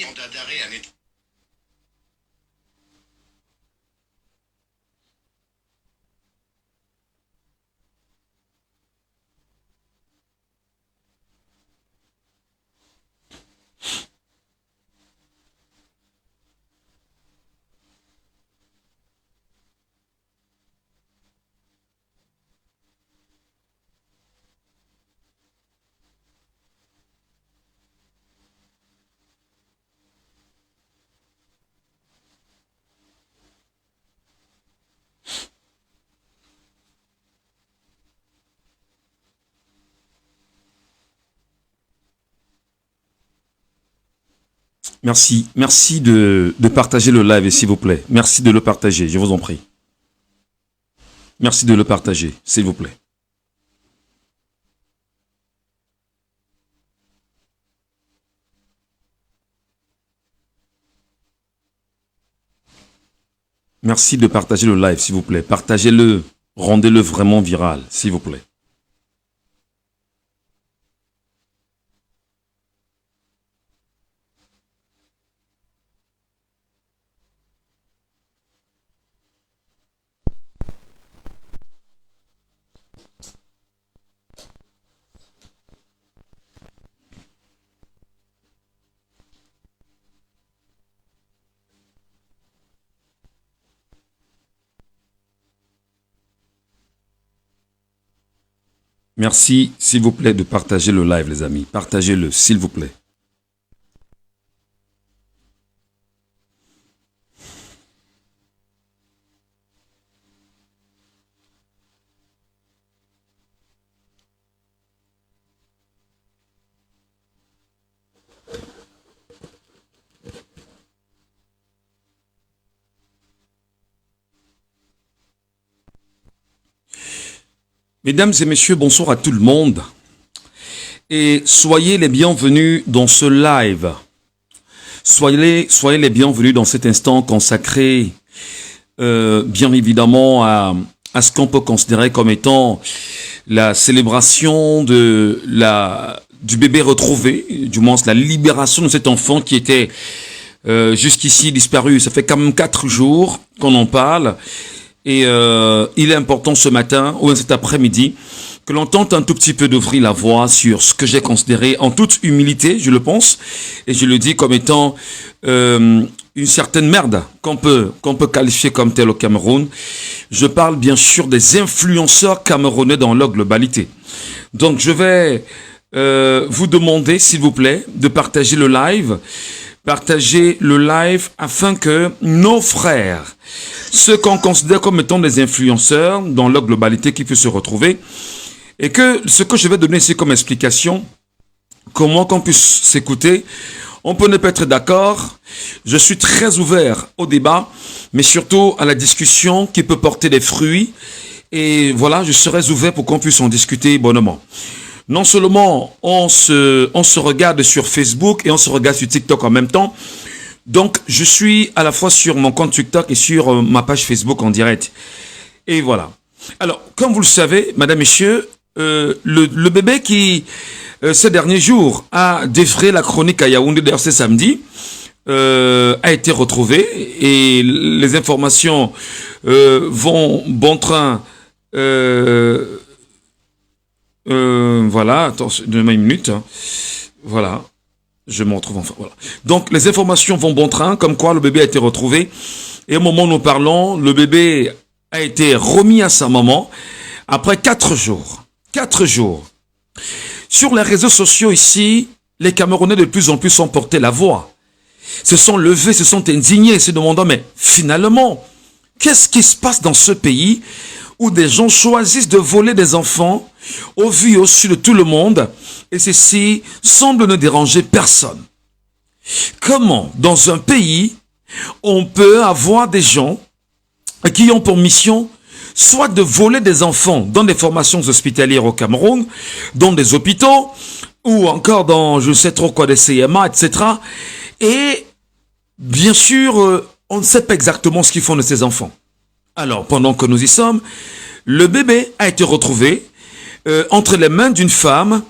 mandat d'arrêt à Net. Merci, merci de partager le live, s'il vous plaît. Merci de le partager, je vous en prie. Merci de le partager, s'il vous plaît. Merci de partager le live, s'il vous plaît. Partagez-le, rendez-le vraiment viral, s'il vous plaît. Merci, s'il vous plaît, de partager le live, les amis. Partagez-le, s'il vous plaît. Mesdames et messieurs, bonsoir à tout le monde. Et soyez les bienvenus dans ce live. Soyez les bienvenus dans cet instant consacré, bien évidemment, à ce qu'on peut considérer comme étant la célébration du bébé retrouvé, du moins la libération de cet enfant qui était jusqu'ici disparu. Ça fait quand même 4 jours qu'on en parle. Et il est important ce matin ou cet après-midi que l'on tente un tout petit peu d'ouvrir la voie sur ce que j'ai considéré en toute humilité, je le pense, et je le dis comme étant une certaine merde qu'on peut qualifier comme tel au Cameroun. Je parle bien sûr des influenceurs camerounais dans leur globalité. Donc je vais vous demander, s'il vous plaît, de partager le live. Partager le live afin que nos frères, ceux qu'on considère comme étant des influenceurs dans leur globalité qui puissent se retrouver, et que ce que je vais donner ici comme explication, comment qu'on puisse s'écouter, on peut ne pas être d'accord, je suis très ouvert au débat, mais surtout à la discussion qui peut porter des fruits, et voilà, je serai ouvert pour qu'on puisse en discuter bonnement. Non seulement on se regarde sur Facebook et on se regarde sur TikTok en même temps. Donc, je suis à la fois sur mon compte TikTok et sur ma page Facebook en direct. Et voilà. Alors, comme vous le savez, mesdames, messieurs, le bébé qui, ces derniers jours, a défrayé la chronique à Yaoundé, d'ailleurs c'est samedi, a été retrouvé. Et les informations vont bon train... voilà, attends, donnez-moi une minute. Voilà, je me retrouve enfin. Voilà. Donc, les informations vont bon train, comme quoi le bébé a été retrouvé. Et au moment où nous parlons, le bébé a été remis à sa maman après 4 jours. 4 jours. Sur les réseaux sociaux ici, les Camerounais de plus en plus ont porté la voix. Se sont levés, se sont indignés, se demandant, mais finalement, qu'est-ce qui se passe dans ce pays où des gens choisissent de voler des enfants au vu et au su de tout le monde, et ceci semble ne déranger personne. Comment, dans un pays, on peut avoir des gens qui ont pour mission soit de voler des enfants dans des formations hospitalières au Cameroun, dans des hôpitaux, ou encore dans je ne sais trop quoi, des CMA, etc. Et bien sûr, on ne sait pas exactement ce qu'ils font de ces enfants. Alors, pendant que nous y sommes, le bébé a été retrouvé entre les mains d'une femme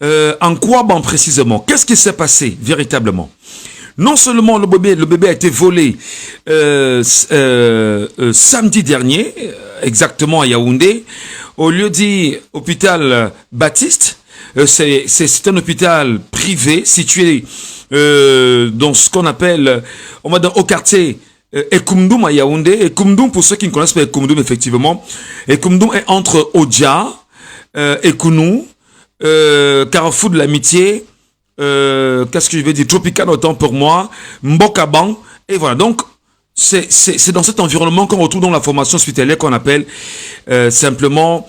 en Kouaban précisément. Qu'est-ce qui s'est passé véritablement? Non seulement le bébé a été volé samedi dernier, exactement à Yaoundé, au lieu dit hôpital Baptiste. C'est un hôpital privé situé dans ce qu'on appelle, on va dire, au quartier Ekoumdoum à Yaoundé. Ekoumdoum, pour ceux qui ne connaissent pas Ekoumdoum, effectivement, Ekoumdoum est entre Odja, Ekounou, Carrefour de l'Amitié, qu'est-ce que je vais dire, Tropical autant pour moi, Mbokaban, et voilà. Donc, c'est dans cet environnement qu'on retrouve dans la formation hospitalière qu'on appelle simplement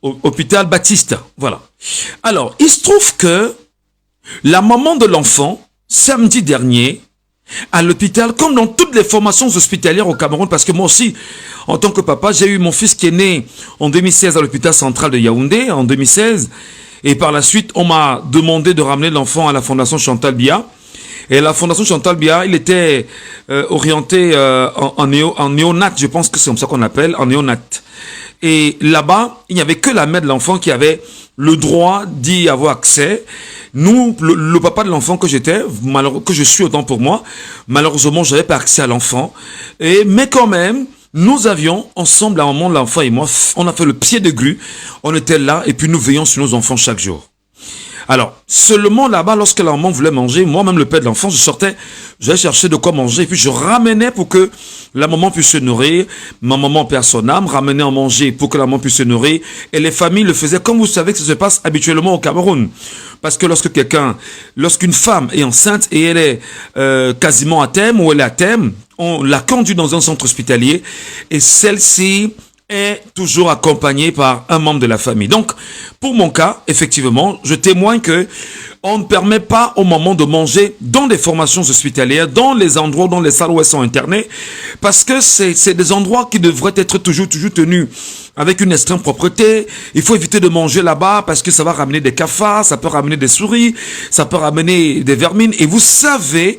hôpital Baptiste. Voilà. Alors, il se trouve que la maman de l'enfant, samedi dernier, à l'hôpital, comme dans toutes les formations hospitalières au Cameroun, parce que moi aussi, en tant que papa, j'ai eu mon fils qui est né en 2016 à l'hôpital central de Yaoundé, en 2016, et par la suite, on m'a demandé de ramener l'enfant à la fondation Chantal Biya. Et la fondation Chantal Biya, il était orienté en néonat, je pense que c'est comme ça qu'on appelle, en néonat. Et là-bas, il n'y avait que la mère de l'enfant qui avait le droit d'y avoir accès. Nous, le papa de l'enfant que j'étais, que je suis autant pour moi, malheureusement, je n'avais pas accès à l'enfant. Mais quand même, nous avions, ensemble, à un moment, l'enfant et moi, on a fait le pied de grue. On était là et puis nous veillons sur nos enfants chaque jour. Alors, seulement là-bas, lorsque la maman voulait manger, moi-même le père de l'enfant, je sortais, j'allais chercher de quoi manger, et puis je ramenais pour que la maman puisse se nourrir, ma maman perd son âme, ramenait à manger pour que la maman puisse se nourrir, et les familles le faisaient comme vous savez que ça se passe habituellement au Cameroun. Parce que lorsqu'une femme est enceinte et elle est quasiment à terme, ou elle est à terme, on la conduit dans un centre hospitalier, et celle-ci est toujours accompagné par un membre de la famille. Donc, pour mon cas, effectivement, je témoigne que on ne permet pas aux mamans de manger dans des formations hospitalières, dans les endroits, dans les salles où elles sont internées, parce que c'est des endroits qui devraient être toujours tenus avec une extrême propreté. Il faut éviter de manger là-bas parce que ça va ramener des cafards, ça peut ramener des souris, ça peut ramener des vermines. Et vous savez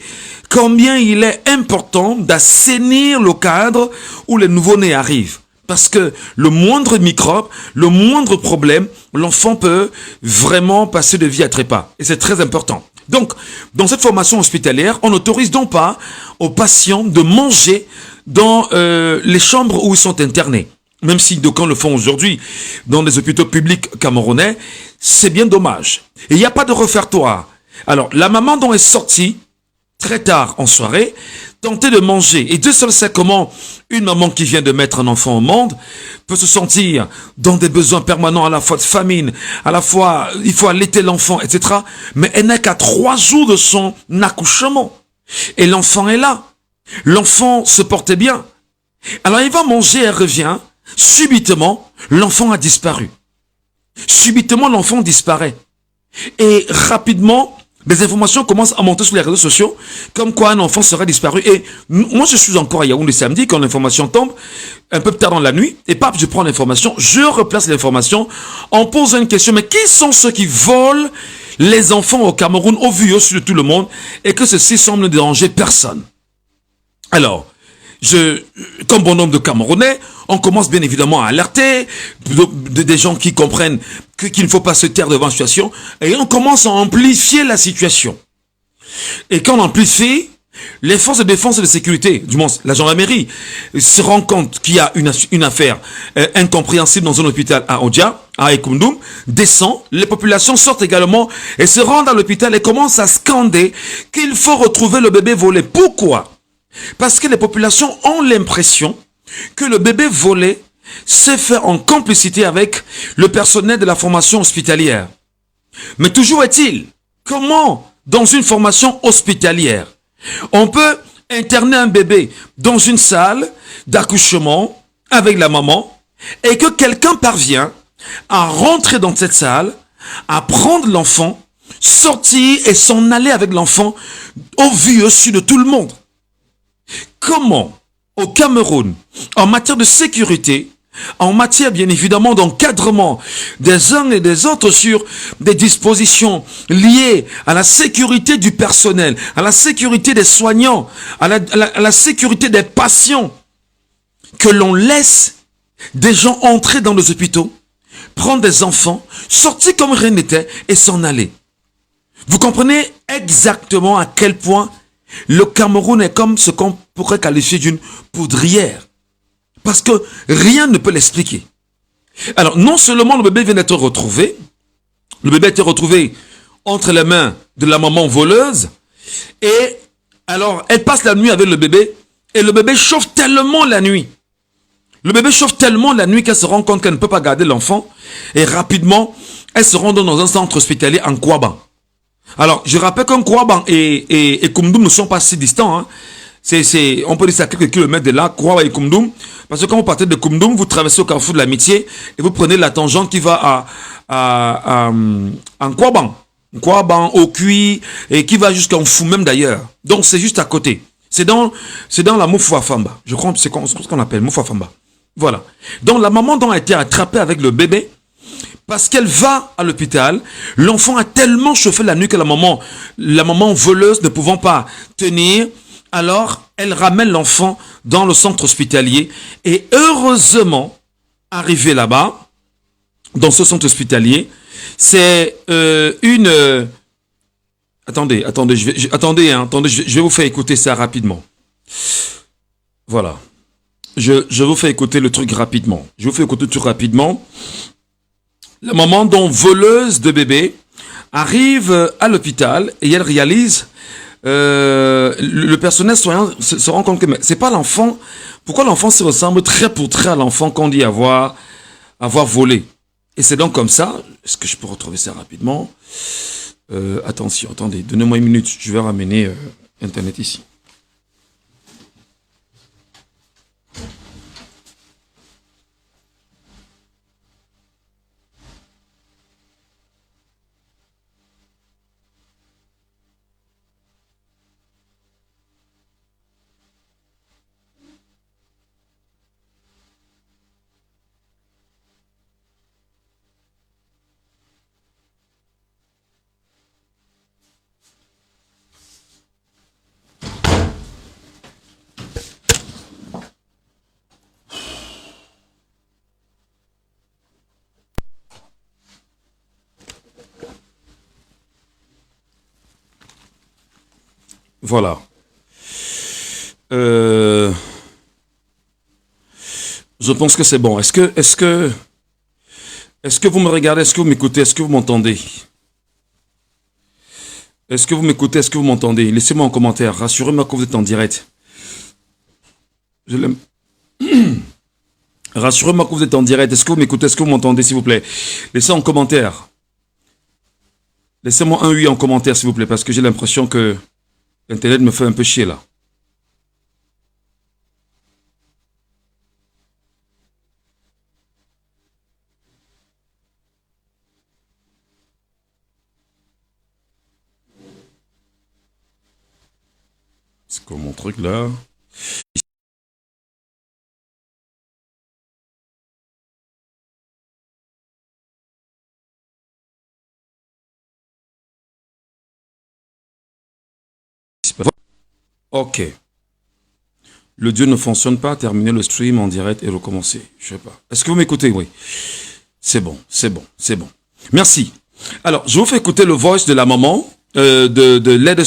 combien il est important d'assainir le cadre où les nouveau-nés arrivent. Parce que le moindre microbe, le moindre problème, l'enfant peut vraiment passer de vie à trépas. Et c'est très important. Donc, dans cette formation hospitalière, on n'autorise donc pas aux patients de manger dans les chambres où ils sont internés. Même si d'aucuns le font aujourd'hui dans les hôpitaux publics camerounais, c'est bien dommage. Et il n'y a pas de réfectoire. Alors, la maman dont est sortie très tard en soirée, tenter de manger. Et Dieu seul sait comment une maman qui vient de mettre un enfant au monde peut se sentir dans des besoins permanents, à la fois de famine, à la fois il faut allaiter l'enfant, etc. Mais elle n'est qu'à 3 jours de son accouchement. Et l'enfant est là. L'enfant se portait bien. Alors il va manger, elle revient. Subitement, l'enfant a disparu. Subitement, l'enfant disparaît. Et rapidement, des informations commencent à monter sur les réseaux sociaux, comme quoi un enfant serait disparu. Et moi, je suis encore à Yaoundé samedi, quand l'information tombe, un peu plus tard dans la nuit, et paf, je prends l'information, je replace l'information, on pose une question, mais qui sont ceux qui volent les enfants au Cameroun, au vu de tout le monde, et que ceci semble ne déranger personne? Alors, comme bon nombre de Camerounais, on commence bien évidemment à alerter des gens qui comprennent qu'il ne faut pas se taire devant la situation, et on commence à amplifier la situation. Et quand on amplifie, les forces de défense et de sécurité, du moins la gendarmerie, se rend compte qu'il y a une affaire incompréhensible dans un hôpital à Odja, à Ekoumdoum, descend, les populations sortent également et se rendent à l'hôpital et commencent à scander qu'il faut retrouver le bébé volé. Pourquoi? Parce que les populations ont l'impression que le bébé volé s'est fait en complicité avec le personnel de la formation hospitalière. Mais toujours est-il, comment, dans une formation hospitalière, on peut interner un bébé dans une salle d'accouchement avec la maman et que quelqu'un parvient à rentrer dans cette salle, à prendre l'enfant, sortir et s'en aller avec l'enfant au vu et au su de tout le monde? Comment, au Cameroun, en matière de sécurité, en matière bien évidemment d'encadrement des uns et des autres sur des dispositions liées à la sécurité du personnel, à la sécurité des soignants, à la sécurité des patients, que l'on laisse des gens entrer dans les hôpitaux, prendre des enfants, sortir comme rien n'était et s'en aller? Vous comprenez exactement à quel point le Cameroun est comme ce qu'on pourrait qualifier d'une poudrière. Parce que rien ne peut l'expliquer. Alors, non seulement le bébé vient d'être retrouvé, le bébé a été retrouvé entre les mains de la maman voleuse, et alors elle passe la nuit avec le bébé, et le bébé chauffe tellement la nuit. Le bébé chauffe tellement la nuit qu'elle se rend compte qu'elle ne peut pas garder l'enfant, et rapidement, elle se rend dans un centre hospitalier en Kouaban. Alors, je rappelle qu'un Kouaban et Koumdoum ne sont pas si distants, hein. On peut dire ça à quelques kilomètres de là, Kouaban et Koumdoum. Parce que quand vous partez de Koumdoum, vous traversez au carrefour de l'Amitié et vous prenez la tangente qui va en Kouaban. Kouaban, au Cuy, et qui va jusqu'en Fou même d'ailleurs. Donc c'est juste à côté. C'est dans la Moufouafamba. Je crois que c'est ce qu'on appelle Moufouafamba. Voilà. Donc la maman a été attrapée avec le bébé parce qu'elle va à l'hôpital. L'enfant a tellement chauffé la nuit que la maman voleuse ne pouvant pas tenir. Alors, elle ramène l'enfant dans le centre hospitalier et heureusement, arrivé là-bas, dans ce centre hospitalier, c'est Attendez, je vais vous faire écouter ça rapidement. Voilà. Je vous fais écouter le truc rapidement. Je vous fais écouter le truc rapidement. La maman, donc voleuse de bébé, arrive à l'hôpital et elle réalise... le personnel soignant se rend compte que c'est pas l'enfant. Pourquoi l'enfant se ressemble trait pour trait à l'enfant qu'on dit avoir volé? Et c'est donc comme ça. Est-ce que je peux retrouver ça rapidement? Attention, attendez, donnez-moi une minute. Je vais ramener Internet ici. Voilà. Je pense que c'est bon. Est-ce que vous me regardez? Est-ce que vous m'écoutez? Est-ce que vous m'entendez? Est-ce que vous m'écoutez? Est-ce que vous m'entendez? Laissez-moi un commentaire. Rassurez-moi que vous êtes en direct. Je l'aime. Rassurez-moi que vous êtes en direct. Est-ce que vous m'écoutez? Est-ce que vous m'entendez, s'il vous plaît? Laissez un commentaire. Laissez-moi un oui en commentaire, s'il vous plaît, parce que j'ai l'impression que Internet me fait un peu chier, là. C'est quoi mon truc, là? Ok. Le Dieu ne fonctionne pas, terminer le stream en direct et recommencer. Je sais pas. Est-ce que vous m'écoutez? Oui. C'est bon, c'est bon, c'est bon. Merci. Alors, je vous fais écouter le voice de la maman, de l'aide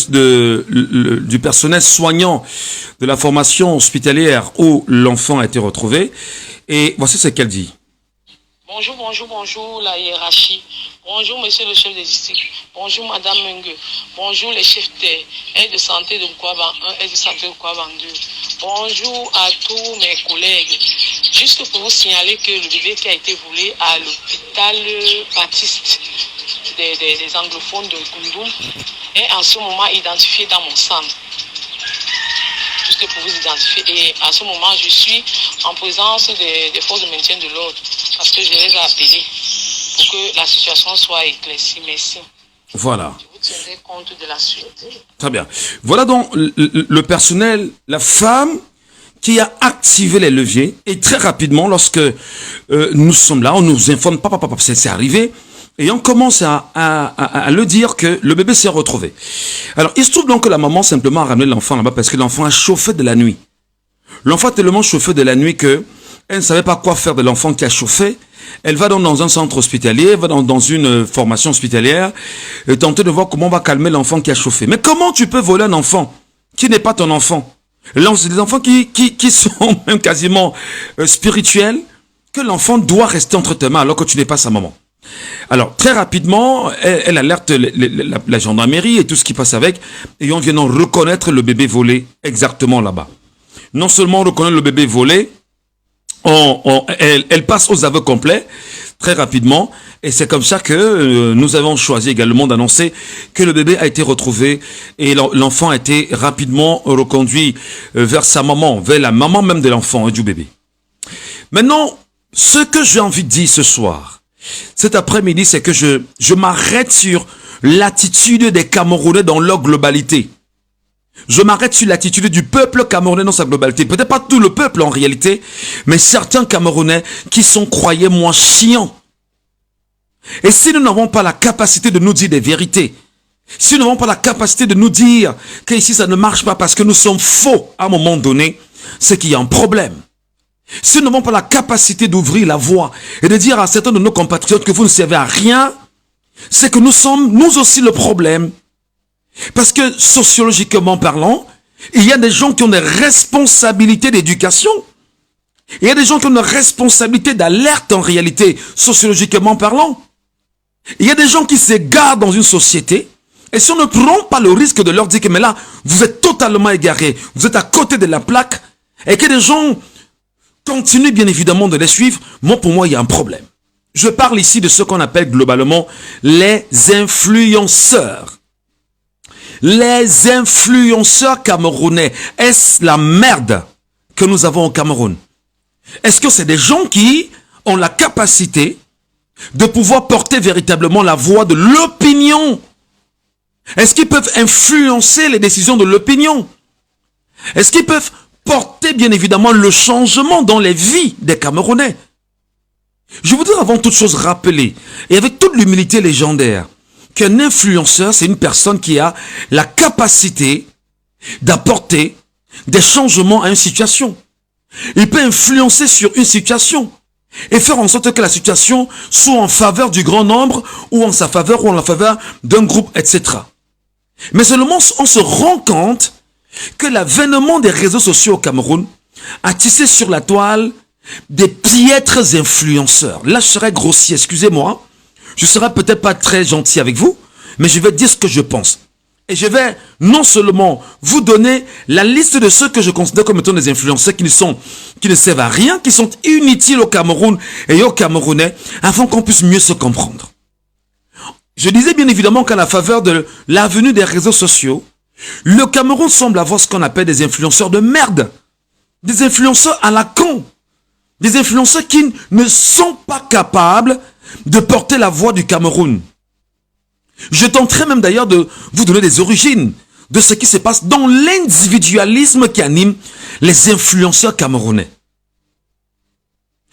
du personnel soignant de la formation hospitalière où l'enfant a été retrouvé. Et voici ce qu'elle dit. Bonjour, bonjour, bonjour la hiérarchie. Bonjour monsieur le chef de district. Bonjour madame Mengue. Bonjour les chefs d'aide de santé de Kouaban 1 et de santé de Kouaban 2. Bonjour à tous mes collègues. Juste pour vous signaler que le bébé qui a été volé à l'hôpital Baptiste des anglophones de Koumdoum est en ce moment identifié dans mon centre. Juste pour vous identifier. Et à ce moment, je suis en présence des forces de maintien de l'ordre parce que je les ai appelés pour que la situation soit éclaircie. Merci. Voilà. Je vous tiendrai compte de la suite. Très bien. Voilà donc le personnel, la femme qui a activé les leviers et très rapidement, lorsque nous sommes là, on nous informe, papa, c'est arrivé. Et on commence à le dire que le bébé s'est retrouvé. Alors, il se trouve donc que la maman simplement a ramené l'enfant là-bas parce que l'enfant a chauffé de la nuit. L'enfant a tellement chauffé de la nuit que elle ne savait pas quoi faire de l'enfant qui a chauffé. Elle va donc dans un centre hospitalier, elle va dans une formation hospitalière, et tenter de voir comment on va calmer l'enfant qui a chauffé. Mais comment tu peux voler un enfant qui n'est pas ton enfant? C'est des enfants qui sont même quasiment spirituels, que l'enfant doit rester entre tes mains alors que tu n'es pas sa maman. Alors, très rapidement, elle alerte la gendarmerie et tout ce qui passe avec, et on vient donc reconnaître le bébé volé exactement là-bas. Non seulement on reconnaît le bébé volé, elle passe aux aveux complets très rapidement, et c'est comme ça que nous avons choisi également d'annoncer que le bébé a été retrouvé et l'enfant a été rapidement reconduit vers sa maman, vers la maman même de l'enfant et du bébé. Maintenant, ce que j'ai envie de dire ce soir, cet après-midi, c'est que je m'arrête sur l'attitude des Camerounais dans leur globalité. Je m'arrête sur l'attitude du peuple camerounais dans sa globalité. Peut-être pas tout le peuple en réalité, mais certains Camerounais qui sont, croyez-moi, chiants. Et si nous n'avons pas la capacité de nous dire des vérités, si nous n'avons pas la capacité de nous dire qu'ici ça ne marche pas parce que nous sommes faux à un moment donné, c'est qu'il y a un problème. Si nous n'avons pas la capacité d'ouvrir la voie et de dire à certains de nos compatriotes que vous ne servez à rien, c'est que nous sommes, nous aussi, le problème. Parce que, sociologiquement parlant, il y a des gens qui ont des responsabilités d'éducation. Il y a des gens qui ont des responsabilités d'alerte en réalité, sociologiquement parlant. Il y a des gens qui s'égarent dans une société. Et si on ne prend pas le risque de leur dire que mais là, vous êtes totalement égarés, vous êtes à côté de la plaque, et que des gens continuent bien évidemment de les suivre, pour moi, il y a un problème. Je parle ici de ce qu'on appelle globalement les influenceurs. Les influenceurs camerounais, est-ce la merde que nous avons au Cameroun? Est-ce que c'est des gens qui ont la capacité de pouvoir porter véritablement la voix de l'opinion? Est-ce qu'ils peuvent influencer les décisions de l'opinion? Est-ce qu'ils peuvent porter bien évidemment le changement dans les vies des Camerounais? Je voudrais avant toute chose rappeler, et avec toute l'humilité légendaire, qu'un influenceur, c'est une personne qui a la capacité d'apporter des changements à une situation. Il peut influencer sur une situation et faire en sorte que la situation soit en faveur du grand nombre ou en sa faveur ou en la faveur d'un groupe, etc. Mais seulement on se rend compte que l'avènement des réseaux sociaux au Cameroun a tissé sur la toile des piètres influenceurs. Là, je serais grossier, excusez-moi. Je serai peut-être pas très gentil avec vous, mais je vais dire ce que je pense. Et je vais non seulement vous donner la liste de ceux que je considère comme étant des influenceurs qui ne servent à rien, qui sont inutiles au Cameroun et aux Camerounais, afin qu'on puisse mieux se comprendre. Je disais bien évidemment qu'à la faveur de l'avenue des réseaux sociaux, le Cameroun semble avoir ce qu'on appelle des influenceurs de merde. Des influenceurs à la con. Des influenceurs qui ne sont pas capables de porter la voix du Cameroun. Je tenterai même d'ailleurs de vous donner des origines de ce qui se passe dans l'individualisme qui anime les influenceurs camerounais.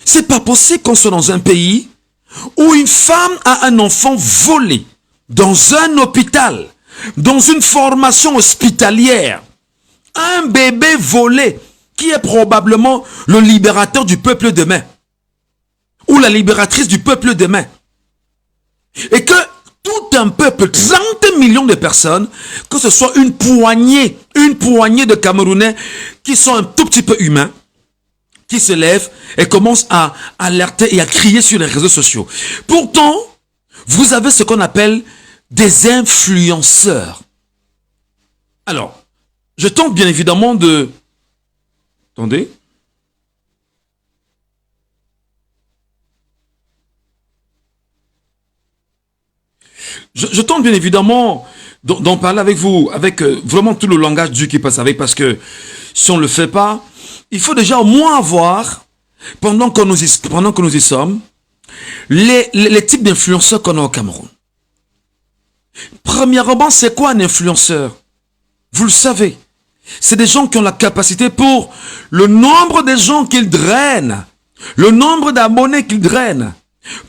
C'est pas possible qu'on soit dans un pays où une femme a un enfant volé dans un hôpital, dans une formation hospitalière, un bébé volé qui est probablement le libérateur du peuple demain ou la libératrice du peuple demain. Et que tout un peuple, 30 millions de personnes, que ce soit une poignée de Camerounais qui sont un tout petit peu humains, qui se lèvent et commencent à alerter et à crier sur les réseaux sociaux. Pourtant, vous avez ce qu'on appelle des influenceurs. Alors, je tente bien évidemment de... Attendez. Je tente bien évidemment d'en parler avec vous, avec vraiment tout le langage Dieu qui passe avec, parce que si on ne le fait pas, il faut déjà au moins avoir, pendant que nous y sommes, les types d'influenceurs qu'on a au Cameroun. Premièrement, c'est quoi un influenceur? Vous le savez. C'est des gens qui ont la capacité pour le nombre de gens qu'ils drainent, le nombre d'abonnés qu'ils drainent,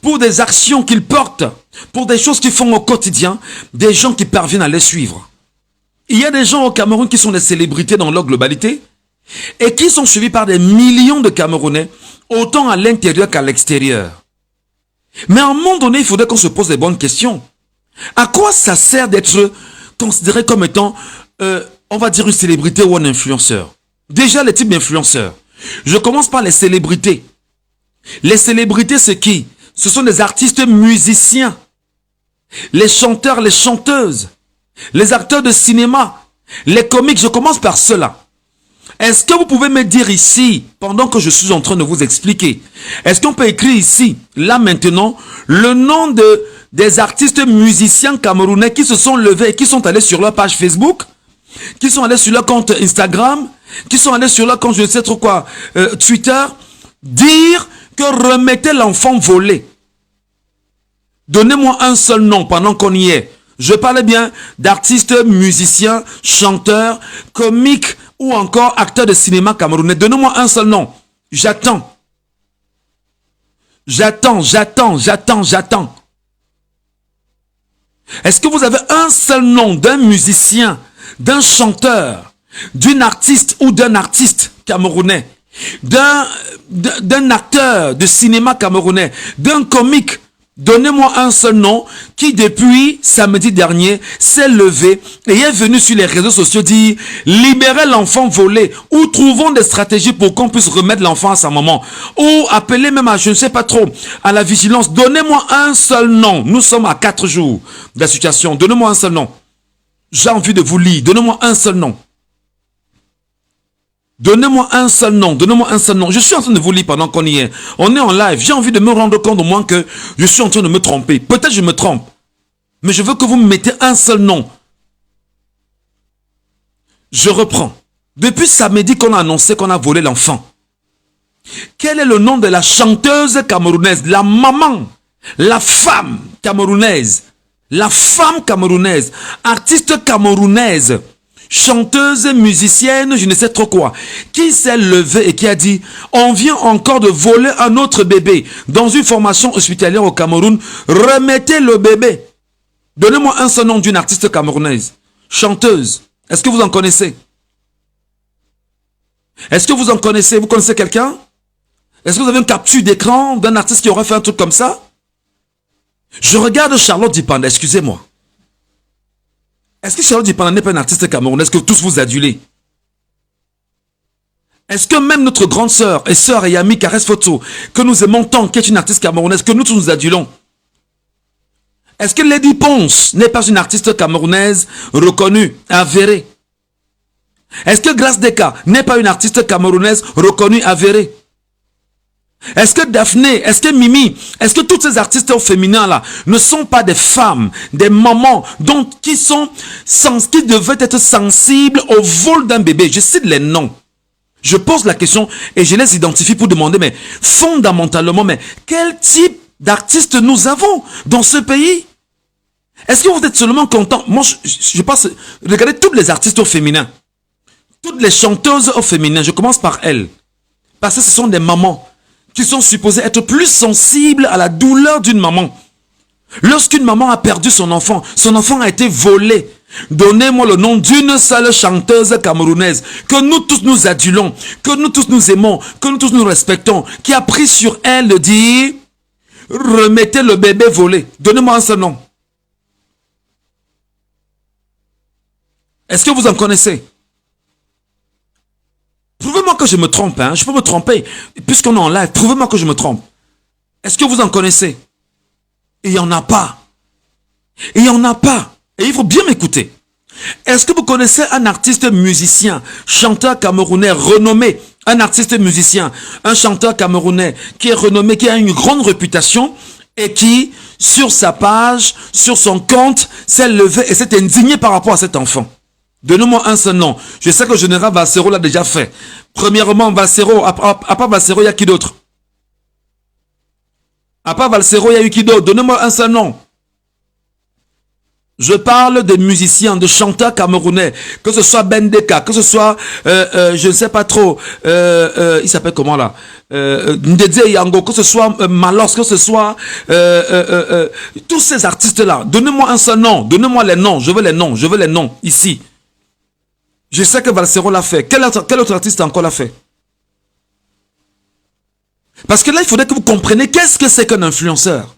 pour des actions qu'ils portent, pour des choses qu'ils font au quotidien, des gens qui parviennent à les suivre. Il y a des gens au Cameroun qui sont des célébrités dans leur globalité et qui sont suivis par des millions de Camerounais autant à l'intérieur qu'à l'extérieur. Mais à un moment donné, il faudrait qu'on se pose les bonnes questions. À quoi ça sert d'être considéré comme étant, on va dire, une célébrité ou un influenceur? Déjà, les types d'influenceurs. Je commence par les célébrités. Les célébrités, c'est qui? Ce sont des artistes musiciens. Les chanteurs, les chanteuses. Les acteurs de cinéma. Les comiques, je commence par cela. Est-ce que vous pouvez me dire ici, pendant que je suis en train de vous expliquer, est-ce qu'on peut écrire ici, là maintenant, le nom des artistes musiciens camerounais qui se sont levés et qui sont allés sur leur page Facebook, qui sont allés sur leur compte Instagram, qui sont allés sur leur compte je ne sais trop quoi, Twitter, dire que remettez l'enfant volé. Donnez-moi un seul nom pendant qu'on y est. Je parle bien d'artistes, musiciens, chanteurs, comiques ou encore acteurs de cinéma camerounais. Donnez-moi un seul nom. J'attends. J'attends. Est-ce que vous avez un seul nom d'un musicien, d'un chanteur, d'une artiste ou d'un artiste camerounais, d'un acteur de cinéma camerounais, d'un comique? Donnez-moi un seul nom qui depuis samedi dernier s'est levé et est venu sur les réseaux sociaux dire libérez l'enfant volé ou trouvons des stratégies pour qu'on puisse remettre l'enfant à sa maman ou appelez même à je ne sais pas trop à la vigilance. Donnez-moi un seul nom. Nous sommes à 4 jours de la situation. Donnez-moi un seul nom. J'ai envie de vous lire. Donnez-moi un seul nom. Donnez-moi un seul nom, donnez-moi un seul nom. Je suis en train de vous lire pendant qu'on y est. On est en live. J'ai envie de me rendre compte au moins que je suis en train de me tromper. Peut-être je me trompe. Mais je veux que vous me mettez un seul nom. Je reprends. Depuis samedi qu'on a annoncé qu'on a volé l'enfant. Quel est le nom de la chanteuse camerounaise, la maman, la femme camerounaise, artiste camerounaise, chanteuse, musicienne, je ne sais trop quoi, qui s'est levée et qui a dit, on vient encore de voler un autre bébé dans une formation hospitalière au Cameroun, remettez le bébé. Donnez-moi un seul nom d'une artiste camerounaise, chanteuse. Est-ce que vous en connaissez? Est-ce que vous en connaissez? Vous connaissez quelqu'un? Est-ce que vous avez une capture d'écran d'un artiste qui aurait fait un truc comme ça? Je regarde Charlotte Dipanda, excusez-moi. Est-ce que Charlotte Dipanda n'est pas une artiste camerounaise que tous vous adulez? Est-ce que même notre grande sœur et amie Caresse Photo, que nous aimons tant, qui est une artiste camerounaise, que nous tous nous adulons? Est-ce que Lady Ponce n'est pas une artiste camerounaise reconnue, avérée? Est-ce que Grace Deka n'est pas une artiste camerounaise reconnue, avérée? Est-ce que Daphné, est-ce que Mimi, est-ce que tous ces artistes au féminin là ne sont pas des femmes, des mamans qui devaient être sensibles au vol d'un bébé? Je cite les noms. Je pose la question et je les identifie pour demander, mais fondamentalement, mais quel type d'artistes nous avons dans ce pays? Est-ce que vous êtes seulement content? Moi, je pense, regardez tous les artistes au féminin, toutes les chanteuses au féminin, je commence par elles, parce que ce sont des mamans qui sont supposés être plus sensibles à la douleur d'une maman. Lorsqu'une maman a perdu son enfant a été volé. Donnez-moi le nom d'une seule chanteuse camerounaise que nous tous nous adulons, que nous tous nous aimons, que nous tous nous respectons, qui a pris sur elle de dire remettez le bébé volé. Donnez-moi un seul nom. Est-ce que vous en connaissez? Prouvez-moi que je me trompe, hein. Je peux me tromper. Puisqu'on est en live, prouvez-moi que je me trompe. Est-ce que vous en connaissez? Il n'y en a pas. Il n'y en a pas. Et il faut bien m'écouter. Est-ce que vous connaissez un artiste musicien, chanteur camerounais renommé, un artiste musicien, un chanteur camerounais qui est renommé, qui a une grande réputation et qui, sur sa page, sur son compte, s'est levé et s'est indigné par rapport à cet enfant? Donnez-moi un seul nom. Je sais que le général Valsero l'a déjà fait. Premièrement, Valsero, à part Valsero, il y a qui d'autre? À part Valsero, il y a eu qui d'autre? Donnez-moi un seul nom. Je parle des musiciens, de chanteurs camerounais, que ce soit Bendeka, que ce soit, je ne sais pas trop, il s'appelle comment là, Ndedze Yango, que ce soit Malos, que ce soit tous ces artistes-là. Donnez-moi un seul nom, donnez-moi les noms, je veux les noms, ici. Je sais que Valsero l'a fait. Quel autre artiste encore l'a fait? Parce que là, il faudrait que vous compreniez qu'est-ce que c'est qu'un influenceur.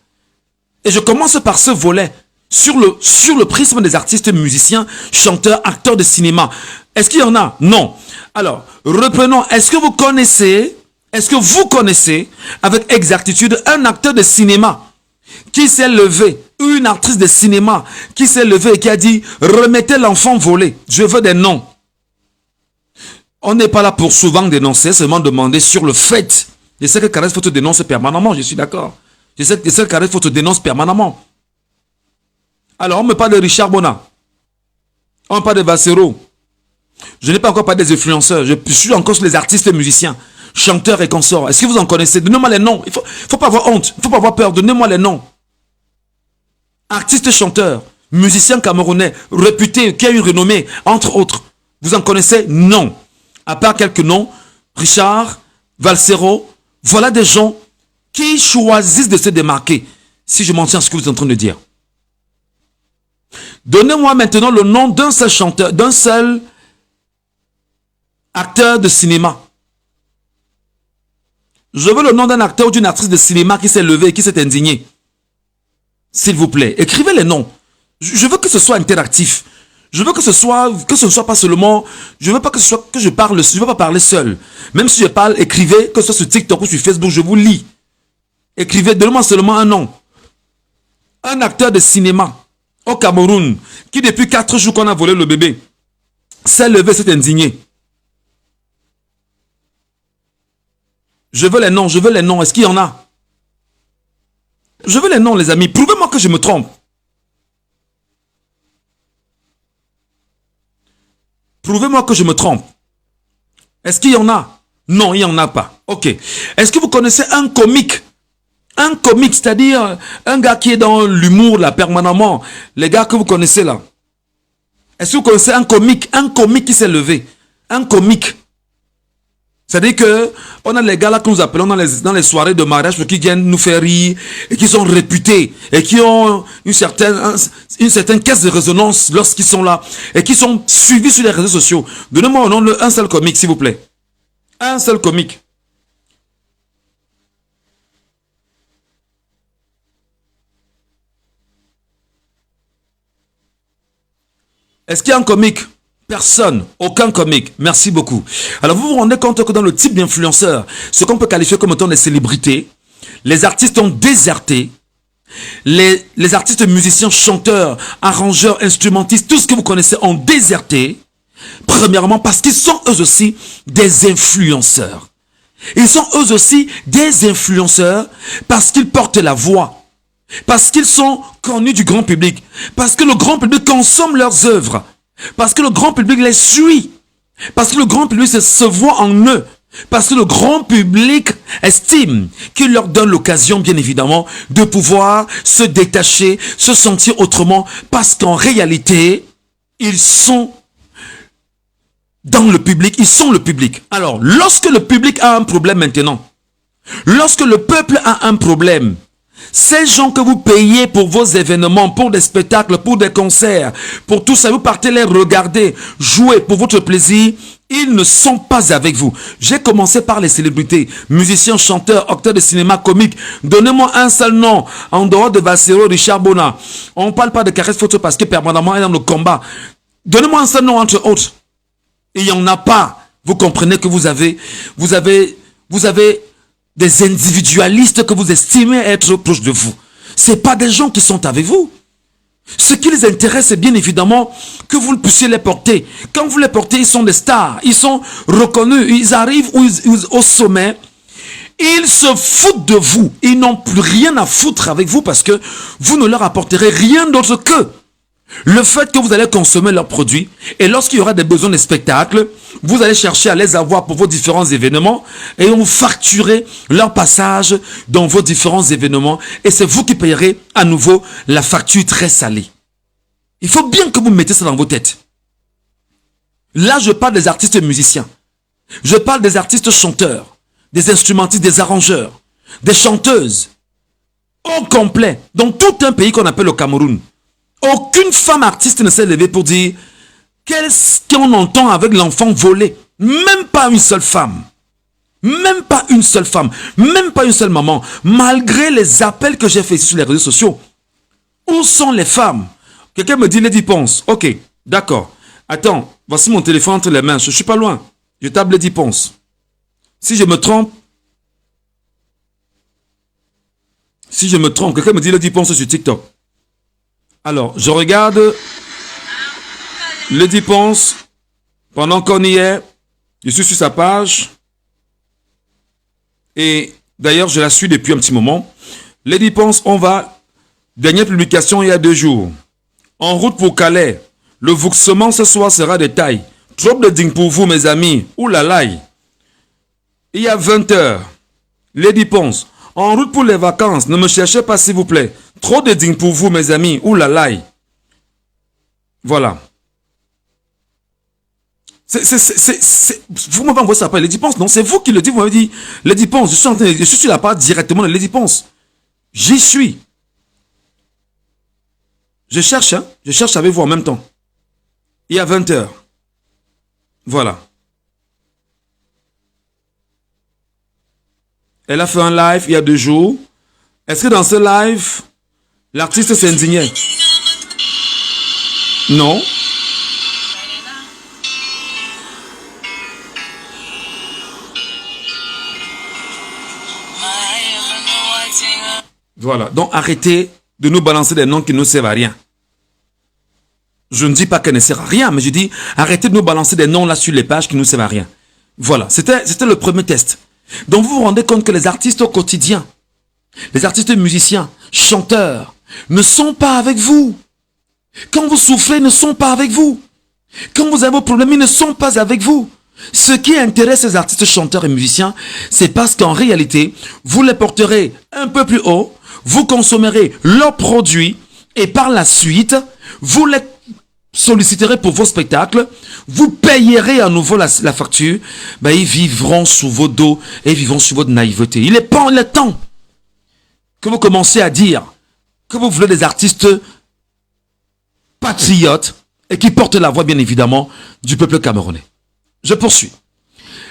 Et je commence par ce volet sur le prisme des artistes, musiciens, chanteurs, acteurs de cinéma. Est-ce qu'il y en a? Non. Alors, reprenons. Est-ce que vous connaissez avec exactitude un acteur de cinéma qui s'est levé, ou une actrice de cinéma qui s'est levée et qui a dit « Remettez l'enfant volé, je veux des noms ». On n'est pas là pour souvent dénoncer, seulement demander sur le fait. Je sais que Caresse faut te dénoncer permanemment, je suis d'accord. Je sais que Caresse faut te dénoncer permanemment. Alors, on me parle de Richard Bona. On me parle de Vassero. Je n'ai pas encore parlé des influenceurs. Je suis encore sur les artistes musiciens, chanteurs et consorts. Est-ce que vous en connaissez? Donnez-moi les noms. Il faut pas avoir honte. Il ne faut pas avoir peur. Donnez-moi les noms. Artistes, chanteurs, musiciens camerounais, réputés, qui a une renommée, entre autres. Vous en connaissez? Non. À part quelques noms, Richard, Valsero, voilà des gens qui choisissent de se démarquer. Si je m'en tiens à ce que vous êtes en train de dire. Donnez-moi maintenant le nom d'un seul chanteur, d'un seul acteur de cinéma. Je veux le nom d'un acteur ou d'une actrice de cinéma qui s'est levé et qui s'est indigné. S'il vous plaît, écrivez les noms. Je veux que ce soit interactif. Je veux que ce ne soit pas seulement, je veux pas que ce soit que je parle, je veux pas parler seul. Même si je parle, écrivez, que ce soit sur TikTok ou sur Facebook, je vous lis. Écrivez, donnez-moi seulement un nom. Un acteur de cinéma au Cameroun, qui depuis 4 jours qu'on a volé le bébé, s'est levé, s'est indigné. Je veux les noms, est-ce qu'il y en a? Je veux les noms, les amis, prouvez-moi que je me trompe. Prouvez-moi que je me trompe. Est-ce qu'il y en a? Non, il n'y en a pas. Ok. Est-ce que vous connaissez un comique? Un comique, c'est-à-dire un gars qui est dans l'humour là permanemment. Les gars que vous connaissez là. Est-ce que vous connaissez un comique? Un comique qui s'est levé. Un comique. C'est-à-dire que on a les gars là que nous appelons dans les soirées de mariage qui viennent nous faire rire et qui sont réputés et qui ont une certaine caisse de résonance lorsqu'ils sont là et qui sont suivis sur les réseaux sociaux. Donnez-moi au nom d'un seul comique, s'il vous plaît. Un seul comique. Est-ce qu'il y a un comique? Personne, aucun comique. Merci beaucoup. Alors vous vous rendez compte que dans le type d'influenceurs, ce qu'on peut qualifier comme étant des célébrités, les artistes ont déserté, les artistes musiciens, chanteurs, arrangeurs, instrumentistes, tout ce que vous connaissez ont déserté, premièrement parce qu'ils sont eux aussi des influenceurs. Ils sont eux aussi des influenceurs parce qu'ils portent la voix, parce qu'ils sont connus du grand public, parce que le grand public consomme leurs œuvres. Parce que le grand public les suit. Parce que le grand public se voit en eux. Parce que le grand public estime qu'il leur donne l'occasion, bien évidemment, de pouvoir se détacher, se sentir autrement. Parce qu'en réalité, ils sont dans le public, ils sont le public. Alors, lorsque le public a un problème maintenant, lorsque le peuple a un problème, ces gens que vous payez pour vos événements, pour des spectacles, pour des concerts, pour tout ça, vous partez les regarder, jouer pour votre plaisir, ils ne sont pas avec vous. J'ai commencé par les célébrités, musiciens, chanteurs, acteurs de cinéma, comiques. Donnez-moi un seul nom, en dehors de Vassero, Richard Bona. On ne parle pas de Caresse Photo parce que permanemment est dans le combat. Donnez-moi un seul nom entre autres. Il n'y en a pas. Vous comprenez que vous avez des individualistes que vous estimez être proches de vous. Ce n'est pas des gens qui sont avec vous. Ce qui les intéresse, c'est bien évidemment que vous puissiez les porter. Quand vous les portez, ils sont des stars. Ils sont reconnus. Ils arrivent au sommet. Ils se foutent de vous. Ils n'ont plus rien à foutre avec vous parce que vous ne leur apporterez rien d'autre que le fait que vous allez consommer leurs produits. Et lorsqu'il y aura des besoins de spectacles, vous allez chercher à les avoir pour vos différents événements et vous facturez leur passage dans vos différents événements et c'est vous qui payerez à nouveau la facture très salée. Il faut bien que vous mettez ça dans vos têtes. Là, je parle des artistes musiciens. Je parle des artistes chanteurs, des instrumentistes, des arrangeurs, des chanteuses. Au complet, dans tout un pays qu'on appelle le Cameroun. Aucune femme artiste ne s'est levée pour dire qu'est-ce qu'on entend avec l'enfant volé. Même pas une seule femme. Même pas une seule femme, même pas une seule maman, malgré les appels que j'ai faits sur les réseaux sociaux. Où sont les femmes? Quelqu'un me dit Lady Ponce. Ok, d'accord. Attends, voici mon téléphone entre les mains. Je suis pas loin. Je tape Lady Ponce. Si je me trompe, quelqu'un me dit Lady Ponce sur TikTok. Alors, je regarde Lady Ponce. Pendant qu'on y est, je suis sur sa page. Et d'ailleurs, je la suis depuis un petit moment. Lady Ponce, on va. Dernière publication il y a 2 jours. En route pour Calais. Le vauxement ce soir sera de taille. Trop de ding pour vous, mes amis. Ouh là là. Il y a 20 heures. Lady Ponce. En route pour les vacances. Ne me cherchez pas, s'il vous plaît. Trop de ding pour vous, mes amis. Ouh là là. Voilà. Vous m'avez envoyé ça après Lady Ponce. Non, c'est vous qui le dites. Vous m'avez dit Lady Ponce. Je suis sur la part directement de Lady Ponce. J'y suis. Je cherche, hein. Je cherche avec vous en même temps. Il y a 20 heures. Voilà. Elle a fait un live il y a 2 jours. Est-ce que dans ce live, l'artiste s'indignait? Non. Voilà. Donc arrêtez de nous balancer des noms qui ne servent à rien. Je ne dis pas qu'elle ne sert à rien, mais je dis arrêtez de nous balancer des noms là sur les pages qui ne servent à rien. Voilà, c'était le premier test. Donc vous vous rendez compte que les artistes au quotidien, les artistes musiciens, chanteurs, ne sont pas avec vous. Quand vous souffrez, ils ne sont pas avec vous. Quand vous avez vos problèmes, ils ne sont pas avec vous. Ce qui intéresse les artistes, chanteurs et musiciens, c'est parce qu'en réalité, vous les porterez un peu plus haut, vous consommerez leurs produits et par la suite, vous les solliciterez pour vos spectacles, vous payerez à nouveau la facture, ben ils vivront sous vos dos et vivront sous votre naïveté. Il est temps que vous commencez à dire que vous voulez des artistes patriotes et qui portent la voix bien évidemment du peuple camerounais. Je poursuis.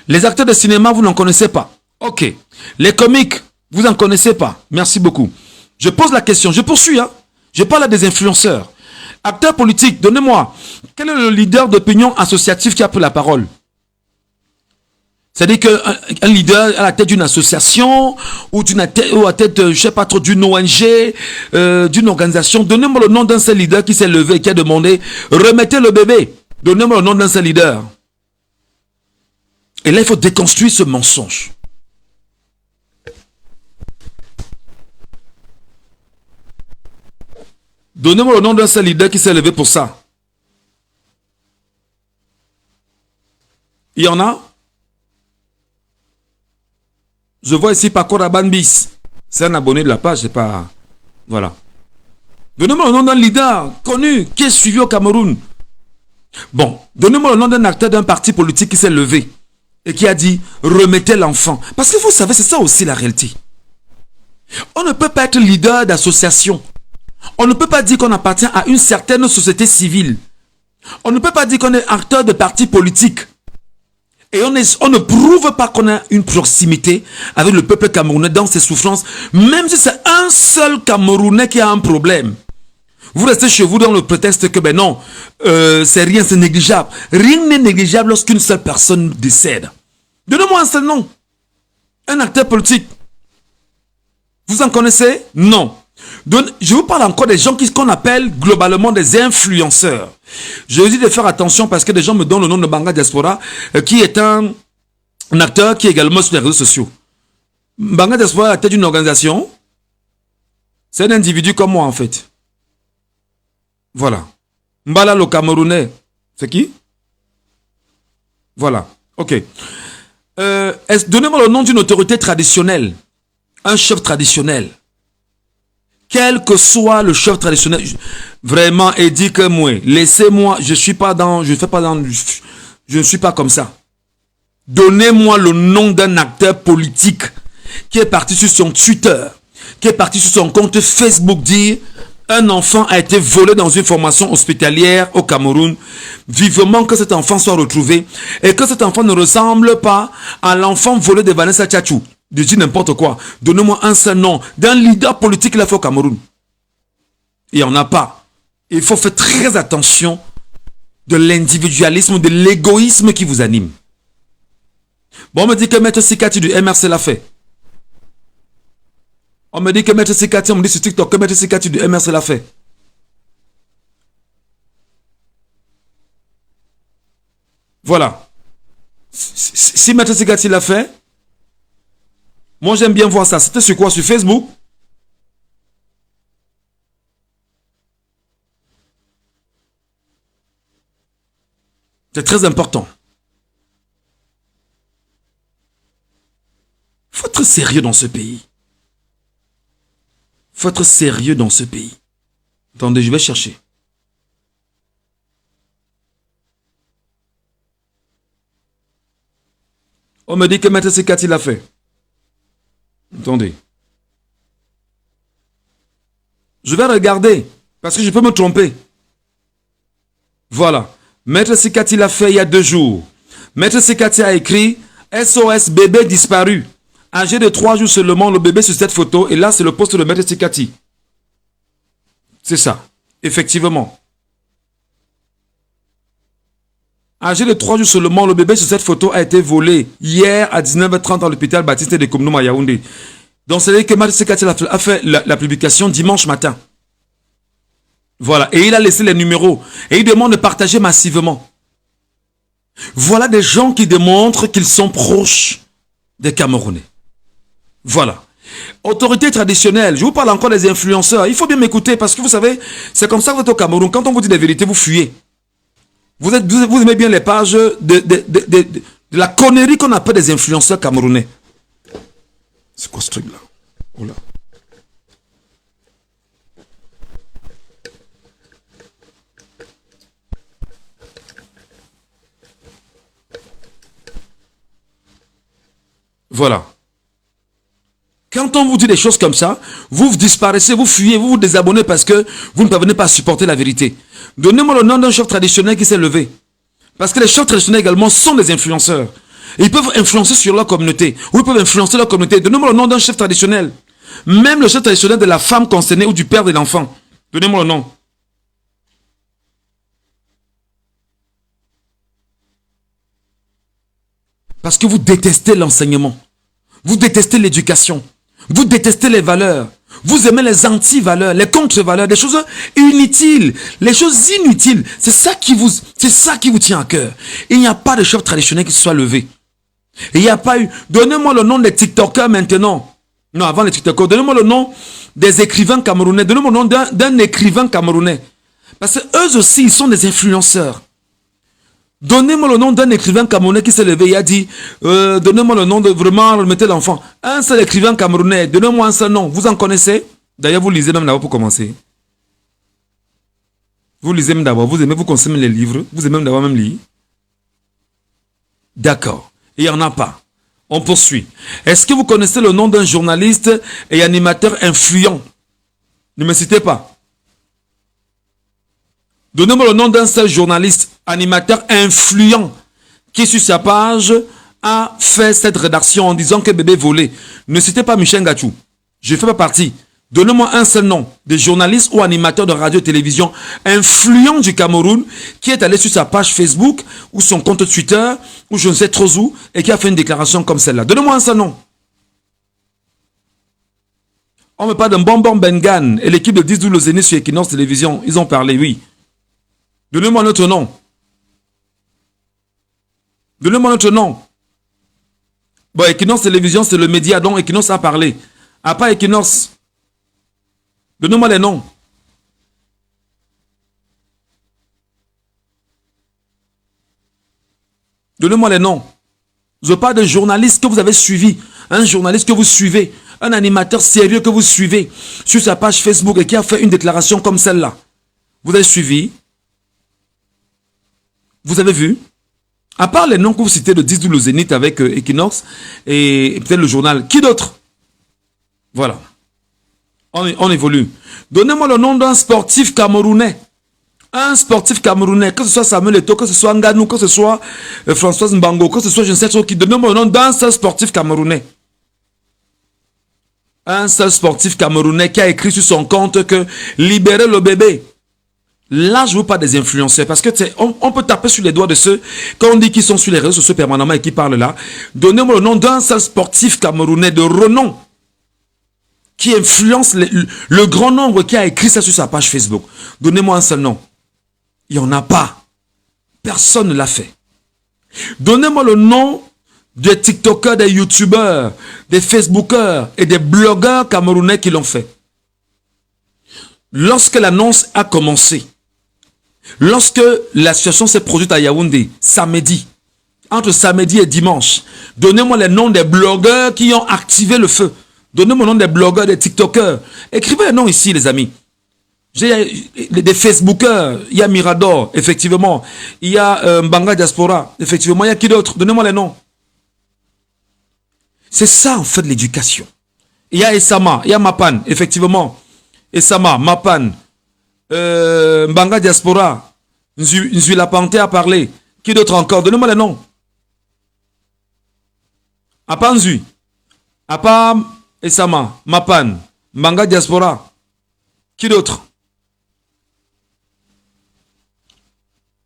Les acteurs de cinéma, vous n'en connaissez pas. Ok. Les comiques, vous n'en connaissez pas. Merci beaucoup. Je pose la question, je poursuis. Hein. Je parle à des influenceurs. Acteurs politiques, donnez-moi. Quel est le leader d'opinion associative qui a pris la parole? C'est-à-dire qu'un leader à la tête d'une association ou à la tête, je sais pas trop, d'une ONG, d'une organisation. Donnez-moi le nom d'un seul leader qui s'est levé et qui a demandé remettez le bébé. Donnez-moi le nom d'un seul leader. Et là, il faut déconstruire ce mensonge. Donnez-moi le nom d'un seul leader qui s'est levé pour ça. Il y en a? Je vois ici Paco Rabanbis. C'est un abonné de la page, c'est pas... Voilà. Donnez-moi le nom d'un leader connu qui est suivi au Cameroun. Bon, donnez-moi le nom d'un acteur d'un parti politique qui s'est levé et qui a dit remettez l'enfant. Parce que vous savez, c'est ça aussi la réalité. On ne peut pas être leader d'association. On ne peut pas dire qu'on appartient à une certaine société civile. On ne peut pas dire qu'on est acteur de parti politique. Et on ne prouve pas qu'on a une proximité avec le peuple camerounais dans ses souffrances, même si c'est un seul Camerounais qui a un problème. Vous restez chez vous dans le prétexte que ben non, c'est rien, c'est négligeable. Rien n'est négligeable lorsqu'une seule personne décède. Donnez-moi un seul nom. Un acteur politique. Vous en connaissez? Non. Donc, je vous parle encore des gens qu'on appelle globalement des influenceurs. Je vous dis de faire attention parce que des gens me donnent le nom de Banga Diaspora, qui est un acteur qui est également sur les réseaux sociaux. Banga Diaspora est la tête d'une organisation. C'est un individu comme moi en fait. Voilà. Mbala le Camerounais. C'est qui? Voilà. Ok. Donnez-moi le nom d'une autorité traditionnelle. Un chef traditionnel. Quel que soit le chef traditionnel, vraiment, Eddie que moi, laissez-moi, je ne suis pas comme ça. Donnez-moi le nom d'un acteur politique qui est parti sur son Twitter, qui est parti sur son compte Facebook dire Un enfant a été volé dans une formation hospitalière au Cameroun. Vivement que cet enfant soit retrouvé et que cet enfant ne ressemble pas à l'enfant volé de Vanessa Tchatchou. Je dis n'importe quoi. Donnez-moi un seul nom d'un leader politique qu'il a fait au Cameroun. Il n'y en a pas. Il faut faire très attention de l'individualisme, de l'égoïsme qui vous anime. Bon, on me dit que Maître Sikati du MRC l'a fait. On me dit que Maître Sikati, on me dit sur TikTok que Maître Sikati du MRC l'a fait. Voilà. Si Maître Sikati l'a fait, moi j'aime bien voir ça. C'était sur quoi? Sur Facebook? C'est très important. Il faut être sérieux dans ce pays. Il faut être sérieux dans ce pays. Attendez, je vais chercher. On me dit que Maître Sikati l'a fait. Attendez. Je vais regarder, parce que je peux me tromper. Voilà. Maître Sikati l'a fait il y a 2 jours. Maître Sikati a écrit SOS bébé disparu. Âgé de 3 jours seulement, le bébé sur cette photo. Et là, c'est le poste de Maître Sikati. C'est ça. Effectivement. Âgé de 3 jours seulement, le bébé sur cette photo a été volé hier à 19h30 à l'hôpital Baptiste de Komnoum à Yaoundé. Donc, c'est-à-dire que Maître Sikati a fait la publication dimanche matin. Voilà. Et il a laissé les numéros. Et il demande de partager massivement. Voilà des gens qui démontrent qu'ils sont proches des Camerounais. Voilà. Autorité traditionnelle. Je vous parle encore des influenceurs. Il faut bien m'écouter parce que vous savez, c'est comme ça que vous êtes au Cameroun. Quand on vous dit des vérités, vous fuyez. Vous aimez bien les pages de la connerie qu'on appelle des influenceurs camerounais. C'est quoi ce truc-là? Oh là. Voilà. Quand on vous dit des choses comme ça, vous disparaissez, vous fuyez, vous vous désabonnez parce que vous ne parvenez pas à supporter la vérité. Donnez-moi le nom d'un chef traditionnel qui s'est levé. Parce que les chefs traditionnels également sont des influenceurs. Ils peuvent influencer sur leur communauté. Ou ils peuvent influencer leur communauté. Donnez-moi le nom d'un chef traditionnel. Même le chef traditionnel de la femme concernée ou du père de l'enfant. Donnez-moi le nom. Parce que vous détestez l'enseignement. Vous détestez l'éducation. Vous détestez les valeurs. Vous aimez les anti-valeurs, les contre-valeurs, des choses inutiles, les choses inutiles. C'est ça qui vous tient à cœur. Il n'y a pas de chef traditionnel qui se soit levé. Il n'y a pas eu. Donnez-moi le nom des TikTokers maintenant. Non, avant les TikTokers. Donnez-moi le nom des écrivains camerounais. Donnez-moi le nom d'un écrivain camerounais. Parce que eux aussi, ils sont des influenceurs. Donnez-moi le nom d'un écrivain camerounais qui s'est levé et a dit donnez-moi le nom de vraiment remettez l'enfant. Un seul écrivain camerounais, donnez-moi un seul nom. Vous en connaissez? D'ailleurs, vous lisez même d'abord pour commencer. Vous lisez même d'abord, vous aimez, vous consommez les livres, vous aimez même d'abord même lire. D'accord. Il n'y en a pas. On poursuit. Est-ce que vous connaissez le nom d'un journaliste et animateur influent? Ne me citez pas. Donnez-moi le nom d'un seul journaliste, animateur influent, qui sur sa page a fait cette rédaction en disant que bébé volé. Ne citez pas Michel Gachou. Je ne fais pas partie. Donnez-moi un seul nom de journaliste ou animateur de radio-télévision influent du Cameroun qui est allé sur sa page Facebook ou son compte Twitter ou je ne sais trop où et qui a fait une déclaration comme celle-là. Donnez-moi un seul nom. On me parle d'un Bonbon Bengan et l'équipe de 10-12 le Zénith sur Equinox Télévision. Ils ont parlé, oui. Donnez-moi notre nom. Donnez-moi notre nom. Bon, Equinox Télévision, c'est le média dont Equinox a parlé. À part Equinox. Donnez-moi les noms. Donnez-moi les noms. Je parle de journaliste que vous avez suivi. Un journaliste que vous suivez. Un animateur sérieux que vous suivez. Sur sa page Facebook et qui a fait une déclaration comme celle-là. Vous avez suivi. Vous avez vu? À part les noms que vous citez de 10-12 le Zénith avec Equinox et peut-être le journal. Qui d'autre? Voilà. On évolue. Donnez-moi le nom d'un sportif camerounais. Un sportif camerounais, que ce soit Samuel Eto'o, que ce soit Nganou, que ce soit Françoise Mbango, que ce soit je ne sais trop qui. Donnez-moi le nom d'un seul sportif camerounais. Un seul sportif camerounais qui a écrit sur son compte que libérer le bébé. Là, je ne veux pas des influenceurs parce que on peut taper sur les doigts de ceux, quand on dit qu'ils sont sur les réseaux sociaux permanemment et qui parlent là. Donnez-moi le nom d'un seul sportif camerounais de renom qui influence le grand nombre qui a écrit ça sur sa page Facebook. Donnez-moi un seul nom. Il n'y en a pas. Personne ne l'a fait. Donnez-moi le nom des TikTokers, des YouTubeurs, des Facebookers et des blogueurs camerounais qui l'ont fait. Lorsque l'annonce a commencé, lorsque la situation s'est produite à Yaoundé, samedi, entre samedi et dimanche, donnez-moi les noms des blogueurs qui ont activé le feu. Donnez-moi le nom des blogueurs, des TikTokers. Écrivez les noms ici, les amis. J'ai des Facebookers, il y a Mirador, effectivement. Il y a Mbanga Diaspora, effectivement. Il y a qui d'autre? Donnez-moi les noms. C'est ça, en fait, l'éducation. Il y a Esama, il y a Mapan, effectivement. Esama, Mapan, Mbanga Diaspora, Nzui Lapanté a parlé. Qui d'autre encore? Donnez-moi les noms. Apa Nzui, Apa Esama, Mapan, Mbanga Diaspora. Qui d'autre?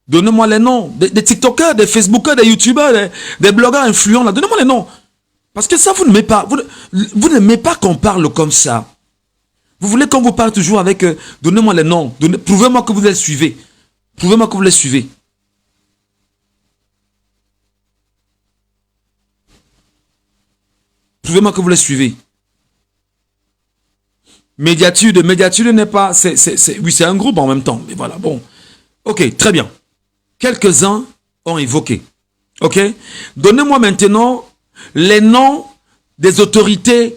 Donnez-moi les noms des TikTokers, des Facebookers, des YouTubers, des blogueurs influents. Donnez-moi les noms. Parce que ça, vous n'aimez pas. Vous n'aimez pas qu'on parle comme ça. Vous voulez qu'on vous parle toujours avec... donnez-moi les noms. Prouvez-moi que vous les suivez. Prouvez-moi que vous les suivez. Prouvez-moi que vous les suivez. Médiatude n'est pas... oui, c'est un groupe en même temps. Mais voilà, bon. Ok, très bien. Quelques-uns ont évoqué. Ok? Donnez-moi maintenant les noms des autorités,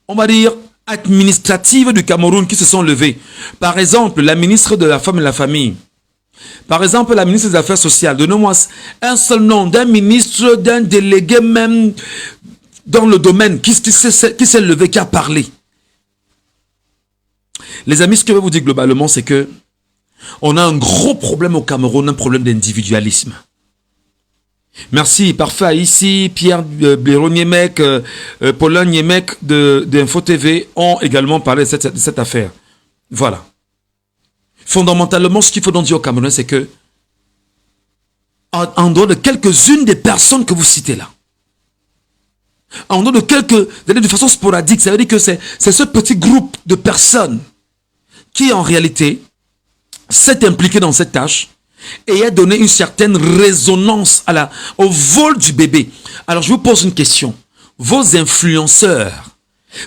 on va dire, administratives du Cameroun qui se sont levées. Par exemple, la ministre de la Femme et de la Famille. Par exemple, la ministre des Affaires sociales. Donnez-moi un seul nom d'un ministre, d'un délégué même dans le domaine qui s'est levé, qui a parlé. Les amis, ce que je vais vous dire globalement, c'est que on a un gros problème au Cameroun, un problème d'individualisme. Merci, parfait. Ici, Pierre Blaireau Niemek, Paulin Niemek d'Info TV ont également parlé de cette affaire. Voilà. Fondamentalement, ce qu'il faut donc dire au Cameroun, c'est que, en dehors de quelques-unes des personnes que vous citez là, en dehors de façon sporadique, ça veut dire que c'est ce petit groupe de personnes qui, en réalité, s'est impliqué dans cette tâche et a donné une certaine résonance au vol du bébé. Alors, je vous pose une question. Vos influenceurs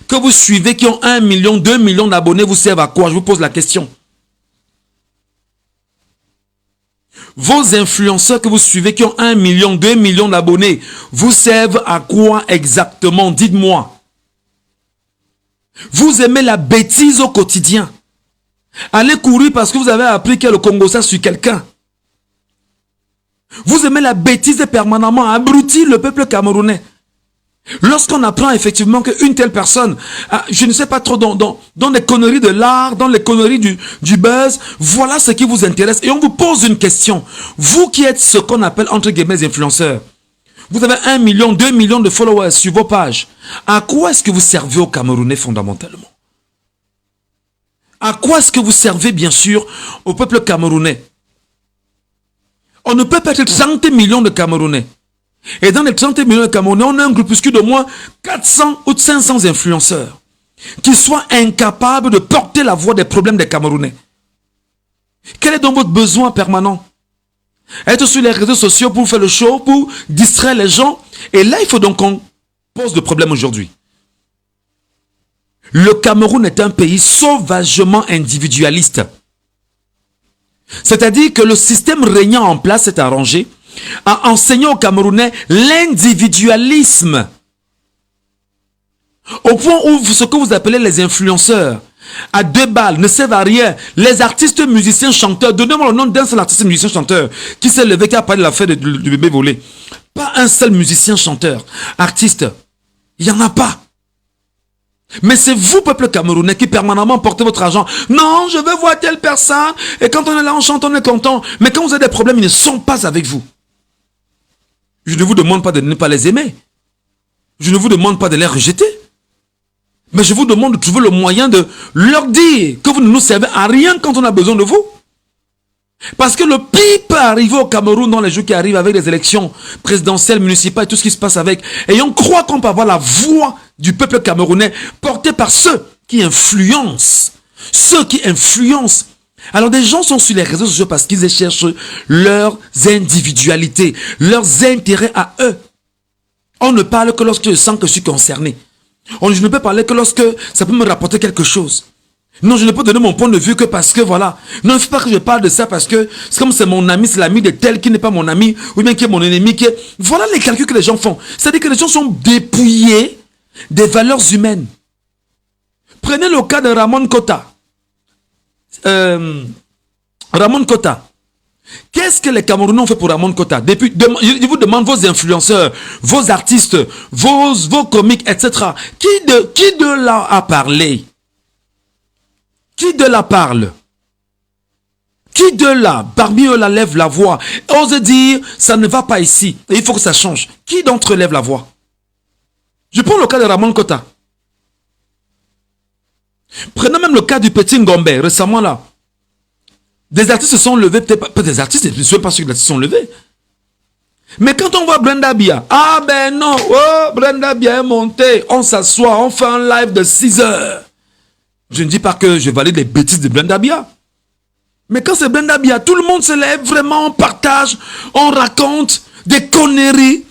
que vous suivez, qui ont 1 million, 2 millions d'abonnés, vous servent à quoi? Je vous pose la question. Vos influenceurs que vous suivez, qui ont 1 million, 2 millions d'abonnés, vous servent à quoi exactement? Dites-moi. Vous aimez la bêtise au quotidien. Allez courir parce que vous avez appris que le Congo ça sur quelqu'un. Vous aimez la bêtise permanemment, abrutir le peuple camerounais. Lorsqu'on apprend effectivement qu'une telle personne, je ne sais pas trop, dans les conneries de l'art, dans les conneries du buzz, voilà ce qui vous intéresse. Et on vous pose une question. Vous qui êtes ce qu'on appelle entre guillemets influenceurs, vous avez 1 million, 2 millions de followers sur vos pages. À quoi est-ce que vous servez aux Camerounais fondamentalement? À quoi est-ce que vous servez, bien sûr, au peuple camerounais? On ne peut pas être 30 millions de Camerounais. Et dans les 30 millions de Camerounais, on a un groupuscule de moins 400 ou 500 influenceurs qui soient incapables de porter la voix des problèmes des Camerounais. Quel est donc votre besoin permanent? Être sur les réseaux sociaux pour faire le show, pour distraire les gens. Et là, il faut donc qu'on pose le problème aujourd'hui. Le Cameroun est un pays sauvagement individualiste. C'est-à-dire que le système régnant en place s'est arrangé à enseigner aux Camerounais l'individualisme. Au point où ce que vous appelez les influenceurs, à 2 balles, ne servent à rien. Les artistes, musiciens, chanteurs, donnez-moi le nom d'un seul artiste, musicien, chanteur qui s'est levé, qui a parlé de l'affaire du bébé volé. Pas un seul musicien, chanteur, artiste. Il n'y en a pas. Mais c'est vous, peuple camerounais, qui permanemment portez votre argent. Non, je veux voir telle personne. Et quand on est là, on chante, on est content. Mais quand vous avez des problèmes, ils ne sont pas avec vous. Je ne vous demande pas de ne pas les aimer. Je ne vous demande pas de les rejeter. Mais je vous demande de trouver le moyen de leur dire que vous ne nous servez à rien quand on a besoin de vous. Parce que le pire peut arriver au Cameroun dans les jours qui arrivent avec les élections présidentielles, municipales et tout ce qui se passe avec. Et on croit qu'on peut avoir la voix du peuple camerounais portée par ceux qui influencent. Ceux qui influencent. Alors des gens sont sur les réseaux sociaux parce qu'ils cherchent leurs individualités, leurs intérêts à eux. On ne parle que lorsque je sens que je suis concerné. Je ne peux parler que lorsque ça peut me rapporter quelque chose. Non, je ne peux donner mon point de vue que parce que voilà. Non, il ne faut pas que je parle de ça parce que c'est comme c'est mon ami, c'est l'ami de tel qui n'est pas mon ami, ou bien qui est mon ennemi. Voilà les calculs que les gens font. C'est-à-dire que les gens sont dépouillés des valeurs humaines. Prenez le cas de Ramon Kota. Ramon Kota. Qu'est-ce que les Camerounais ont fait pour Ramon Kota? Je vous demande vos influenceurs, vos artistes, vos comiques, etc. Qui de là a parlé? Qui de là parle? Qui de là, parmi eux, là, lève la voix, ose dire, ça ne va pas ici, et il faut que ça change? Qui d'entre eux lève la voix? Je prends le cas de Ramon Kota. Prenons même le cas du petit Ngombe, récemment là. Des artistes se sont levés, peut-être pas des artistes, je ne sais pas ceux qui se sont levés. Mais quand on voit Brenda Bia, ah ben non, oh, Brenda Bia est montée, on s'assoit, on fait un live de 6 heures. Je ne dis pas que je valide les bêtises de Brenda Bia. Mais quand c'est Brenda Bia, tout le monde se lève, vraiment, on partage, on raconte des conneries.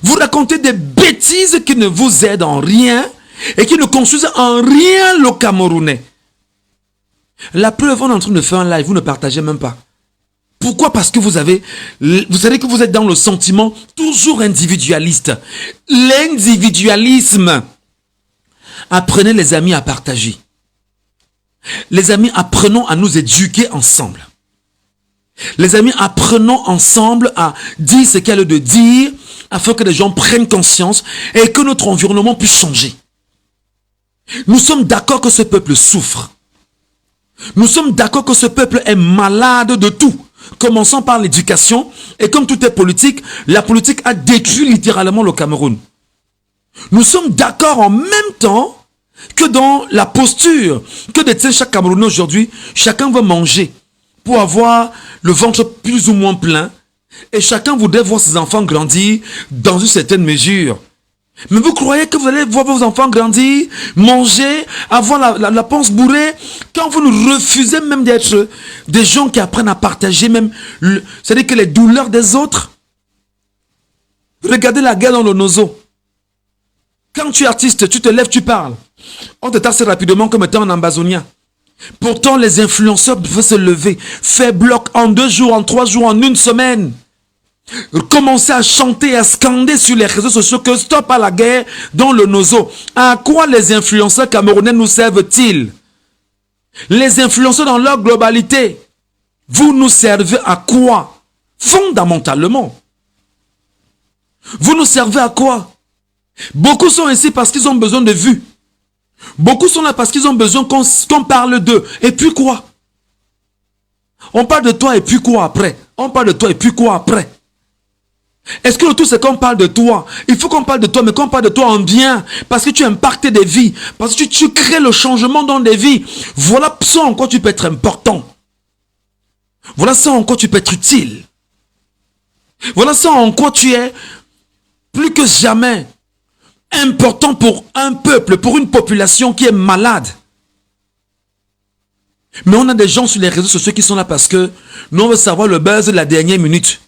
Vous racontez des bêtises qui ne vous aident en rien et qui ne construisent en rien le Camerounais. La preuve, on est en train de faire un live, vous ne partagez même pas. Pourquoi? Parce que vous savez que vous êtes dans le sentiment toujours individualiste. L'individualisme. Apprenez les amis à partager. Les amis, apprenons à nous éduquer ensemble. Les amis, apprenons ensemble à dire ce qu'il y a de dire afin que les gens prennent conscience et que notre environnement puisse changer. Nous sommes d'accord que ce peuple souffre. Nous sommes d'accord que ce peuple est malade de tout. Commençons par l'éducation. Et comme tout est politique, la politique a détruit littéralement le Cameroun. Nous sommes d'accord en même temps que dans la posture que détient chaque Camerounais aujourd'hui, chacun veut manger pour avoir le ventre plus ou moins plein et chacun voudrait voir ses enfants grandir dans une certaine mesure. Mais vous croyez que vous allez voir vos enfants grandir, manger, avoir la panse bourrée quand vous nous refusez même d'être des gens qui apprennent à partager même, c'est-à-dire que les douleurs des autres. Regardez la guerre dans le Nozo. Quand tu es artiste, tu te lèves, tu parles. On te tasse rapidement comme étant un ambazonien. Pourtant, les influenceurs peuvent se lever, faire bloc en 2 jours, en 3 jours, en 1 semaine. Commencer à chanter, à scander sur les réseaux sociaux que stop à la guerre dans le Nozo. À quoi les influenceurs camerounais nous servent-ils? Les influenceurs dans leur globalité, vous nous servez à quoi? Fondamentalement. Vous nous servez à quoi? Beaucoup sont ici parce qu'ils ont besoin de vues. Beaucoup sont là parce qu'ils ont besoin qu'on parle d'eux. Et puis quoi? On parle de toi et puis quoi après? On parle de toi et puis quoi après? Est-ce que le tout c'est qu'on parle de toi? Il faut qu'on parle de toi, mais qu'on parle de toi en bien. Parce que tu impactes des vies. Parce que tu crées le changement dans des vies. Voilà ça en quoi tu peux être important. Voilà ça en quoi tu peux être utile. Voilà ça en quoi tu es plus que jamais important pour un peuple, pour une population qui est malade. Mais on a des gens sur les réseaux sociaux qui sont là parce que nous on veut savoir le buzz de la dernière minute.